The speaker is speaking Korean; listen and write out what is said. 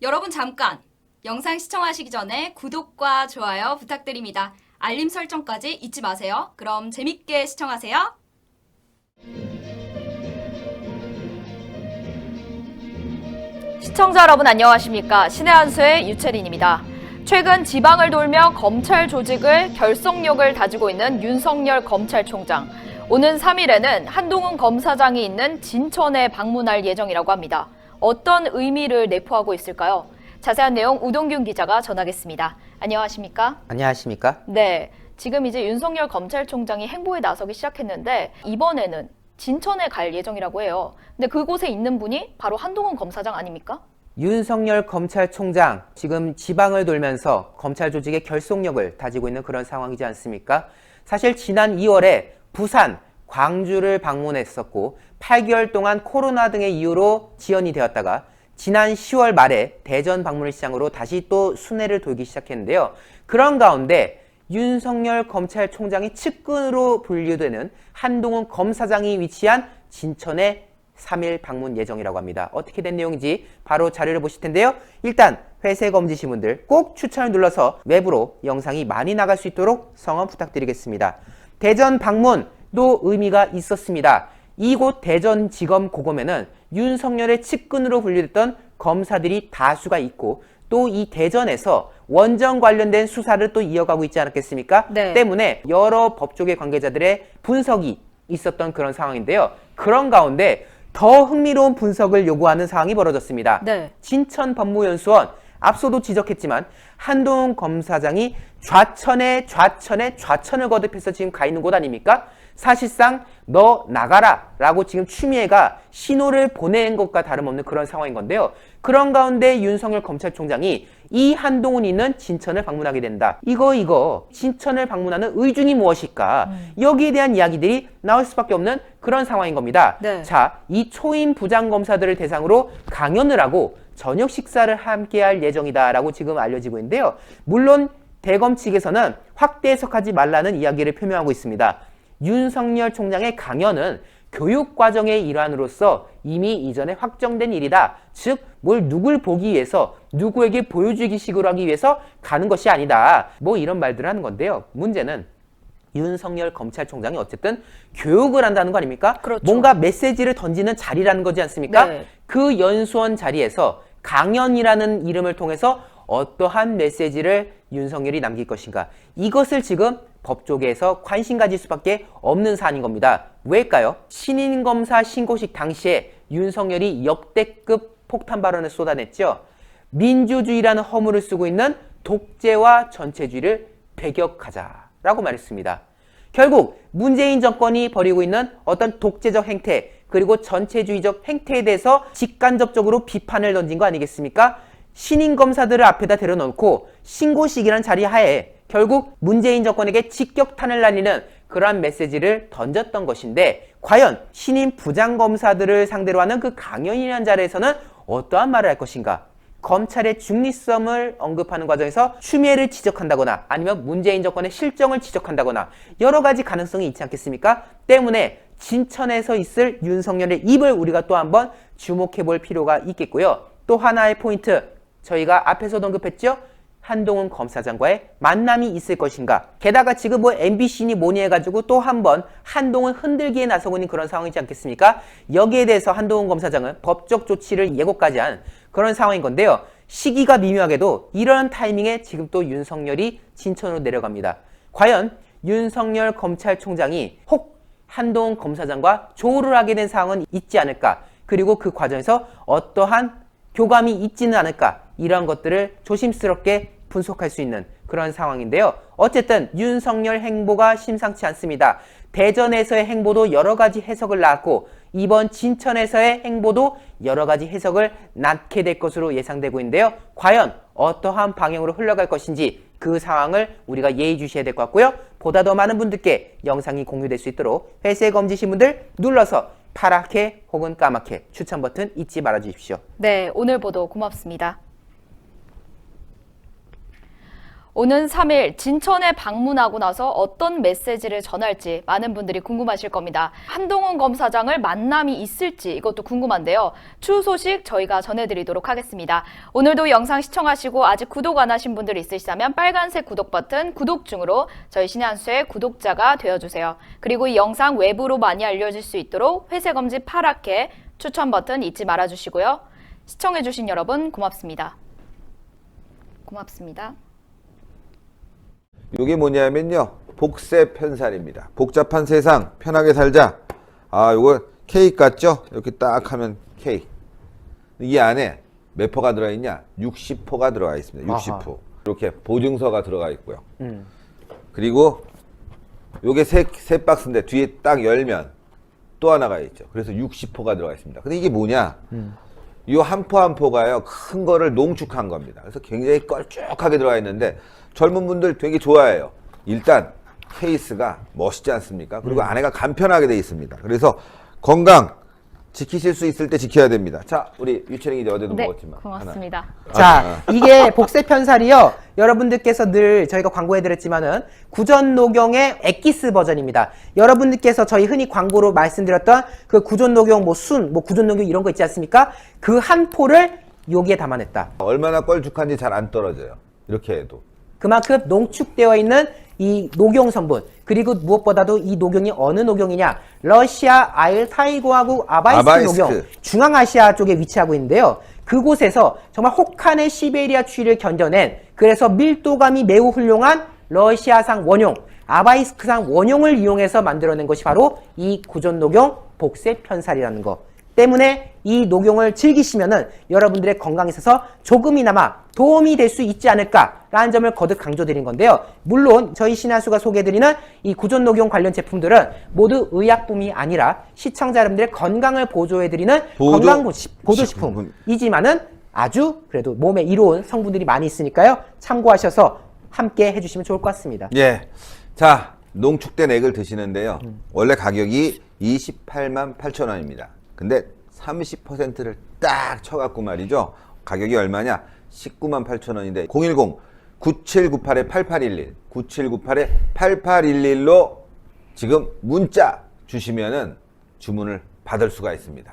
여러분 잠깐! 영상 시청하시기 전에 구독과 좋아요 부탁드립니다. 알림 설정까지 잊지 마세요. 그럼 재밌게 시청하세요. 시청자 여러분 안녕하십니까? 신의 한수의 유채린입니다. 최근 지방을 돌며 검찰 조직을 결속력을 다지고 있는 윤석열 검찰총장. 오는 3일에는 한동훈 검사장이 있는 진천에 방문할 예정이라고 합니다. 어떤 의미를 내포하고 있을까요? 자세한 내용 우동균 기자가 전하겠습니다. 안녕하십니까? 안녕하십니까? 네, 지금 이제 윤석열 검찰총장이 행보에 나서기 시작했는데 이번에는 진천에 갈 예정이라고 해요. 근데 그곳에 있는 분이 바로 한동훈 검사장 아닙니까? 윤석열 검찰총장 지금 지방을 돌면서 검찰 조직의 결속력을 다지고 있는 그런 상황이지 않습니까? 사실 지난 2월에 부산, 광주를 방문했었고 8개월 동안 코로나 등의 이유로 지연이 되었다가 지난 10월 말에 대전 방문을 시작으로 다시 또 순회를 돌기 시작했는데요. 그런 가운데 윤석열 검찰총장의 측근으로 분류되는 한동훈 검사장이 위치한 진천에 3일 방문 예정이라고 합니다. 어떻게 된 내용인지 바로 자료를 보실 텐데요. 일단 회색 엄지시분들 꼭 추천을 눌러서 외부로 영상이 많이 나갈 수 있도록 성원 부탁드리겠습니다. 대전 방문도 의미가 있었습니다. 이곳 대전지검 고검에는 윤석열의 측근으로 분류됐던 검사들이 다수가 있고 또 이 대전에서 원전 관련된 수사를 또 이어가고 있지 않았겠습니까? 네. 때문에 여러 법조계 관계자들의 분석이 있었던 그런 상황인데요. 그런 가운데 더 흥미로운 분석을 요구하는 상황이 벌어졌습니다. 네. 진천법무연수원 앞서도 지적했지만 한동훈 검사장이 좌천을 거듭해서 지금 가 있는 곳 아닙니까? 사실상 너 나가라 라고 지금 추미애가 신호를 보낸 것과 다름없는 그런 상황인 건데요. 그런 가운데 윤석열 검찰총장이 이 한동훈이 있는 진천을 방문하게 된다. 이거 진천을 방문하는 의중이 무엇일까? 여기에 대한 이야기들이 나올 수밖에 없는 그런 상황인 겁니다. 네. 자, 이 초임 부장검사들을 대상으로 강연을 하고 저녁 식사를 함께 할 예정이다라고 지금 알려지고 있는데요. 물론 대검 측에서는 확대 해석하지 말라는 이야기를 표명하고 있습니다. 윤석열 총장의 강연은 교육과정의 일환으로서 이미 이전에 확정된 일이다. 즉, 뭘 누굴 보기 위해서, 누구에게 보여주기 식으로 하기 위해서 가는 것이 아니다. 뭐 이런 말들을 하는 건데요. 문제는 윤석열 검찰총장이 어쨌든 교육을 한다는 거 아닙니까? 그렇죠. 뭔가 메시지를 던지는 자리라는 거지 않습니까? 네. 그 연수원 자리에서 강연이라는 이름을 통해서 어떠한 메시지를 윤석열이 남길 것인가. 이것을 지금 법조계에서 관심 가질 수밖에 없는 사안인 겁니다. 왜일까요? 신인검사 신고식 당시에 윤석열이 역대급 폭탄 발언을 쏟아냈죠. 민주주의라는 허물을 쓰고 있는 독재와 전체주의를 배격하자라고 말했습니다. 결국 문재인 정권이 벌이고 있는 어떤 독재적 행태 그리고 전체주의적 행태에 대해서 직간접적으로 비판을 던진 거 아니겠습니까? 신임 검사들을 앞에다 데려놓고 신고식이라는 자리 하에 결국 문재인 정권에게 직격탄을 날리는 그러한 메시지를 던졌던 것인데 과연 신임 부장검사들을 상대로 하는 그 강연이라는 자리에서는 어떠한 말을 할 것인가? 검찰의 중립성을 언급하는 과정에서 추미애를 지적한다거나 아니면 문재인 정권의 실정을 지적한다거나 여러 가지 가능성이 있지 않겠습니까? 때문에 진천에서 있을 윤석열의 입을 우리가 또 한번 주목해 볼 필요가 있겠고요. 또 하나의 포인트, 저희가 앞에서도 언급했죠? 한동훈 검사장과의 만남이 있을 것인가. 게다가 지금 뭐 MBC니 뭐니 해가지고 또 한번 한동훈 흔들기에 나서고 있는 그런 상황이지 않겠습니까? 여기에 대해서 한동훈 검사장은 법적 조치를 예고까지 한 그런 상황인 건데요. 시기가 미묘하게도 이런 타이밍에 지금 또 윤석열이 진천으로 내려갑니다. 과연 윤석열 검찰총장이 혹 한동훈 검사장과 조우를 하게 된 상황은 있지 않을까? 그리고 그 과정에서 어떠한 교감이 있지는 않을까? 이런 것들을 조심스럽게 분석할 수 있는 그런 상황인데요. 어쨌든 윤석열 행보가 심상치 않습니다. 대전에서의 행보도 여러 가지 해석을 낳았고 이번 진천에서의 행보도 여러 가지 해석을 낳게 될 것으로 예상되고 있는데요. 과연 어떠한 방향으로 흘러갈 것인지 그 상황을 우리가 예의주시해야 될 것 같고요. 보다 더 많은 분들께 영상이 공유될 수 있도록 회색 엄지신 분들 눌러서 파랗게 혹은 까맣게 추천 버튼 잊지 말아 주십시오. 네, 오늘 보도 고맙습니다. 오는 3일 진천에 방문하고 나서 어떤 메시지를 전할지 많은 분들이 궁금하실 겁니다. 한동훈 검사장을 만남이 있을지 이것도 궁금한데요. 추후 소식 저희가 전해드리도록 하겠습니다. 오늘도 영상 시청하시고 아직 구독 안 하신 분들 있으시다면 빨간색 구독 버튼 구독 중으로 저희 신의 한 수의 구독자가 되어주세요. 그리고 이 영상 외부로 많이 알려질 수 있도록 회색 엄지 파랗게 추천 버튼 잊지 말아주시고요. 시청해주신 여러분 고맙습니다. 고맙습니다. 이게 뭐냐면요, 복세 편살입니다. 복잡한 세상 편하게 살자. 요거 케이크 같죠? 이렇게 딱 하면 케이크. 이 안에 몇 포가 들어있냐? 60포가 들어가 있습니다. 60포. 아하. 이렇게 보증서가 들어가 있고요. 그리고 요게 세 박스인데 뒤에 딱 열면 또 하나가 있죠. 그래서 60포가 들어가 있습니다. 근데 이게 뭐냐? 이 한 포 한 포가요, 큰 거를 농축한 겁니다. 그래서 굉장히 걸쭉하게 들어가 있는데 젊은 분들 되게 좋아해요. 일단 케이스가 멋있지 않습니까? 그리고 안에가 간편하게 돼 있습니다. 그래서 건강 지키실 수 있을 때 지켜야 됩니다. 자, 우리 유채링이 이제 어제도 네, 먹었지만 고맙습니다. 자, 이게 복세 편살이요. 여러분들께서 늘 저희가 광고해드렸지만은 구전녹용의 엑기스 버전입니다. 여러분들께서 저희 흔히 광고로 말씀드렸던 그 구전녹용 구전녹용 이런 거 있지 않습니까? 그 한 포를 여기에 담아냈다. 얼마나 걸쭉한지 잘 안 떨어져요. 이렇게 해도. 그만큼 농축되어 있는 이 녹용 성분, 그리고 무엇보다도 이 녹용이 어느 녹용이냐? 러시아 알타이고하고 아바이스크 녹용, 중앙아시아 쪽에 위치하고 있는데요. 그곳에서 정말 혹한의 시베리아 추위를 견뎌낸, 그래서 밀도감이 매우 훌륭한 러시아산 원용, 아바이스크산 원용을 이용해서 만들어낸 것이 바로 이 구전녹용 복세 편살이라는 거. 때문에 이 녹용을 즐기시면은 여러분들의 건강에 있어서 조금이나마 도움이 될 수 있지 않을까라는 점을 거듭 강조드린 건데요. 물론 저희 신하수가 소개해드리는 이 구전녹용 관련 제품들은 모두 의약품이 아니라 시청자 여러분들의 건강을 보조해드리는 보조식품이지만은 아주 그래도 몸에 이로운 성분들이 많이 있으니까요. 참고하셔서 함께 해주시면 좋을 것 같습니다. 예. 자, 농축된 액을 드시는데요. 원래 가격이 28만 8천 원입니다. 근데 30%를 딱 쳐갖고 말이죠. 가격이 얼마냐? 19만 8천 원인데 010-9798-8811 9798-8811로 지금 문자 주시면은 주문을 받을 수가 있습니다.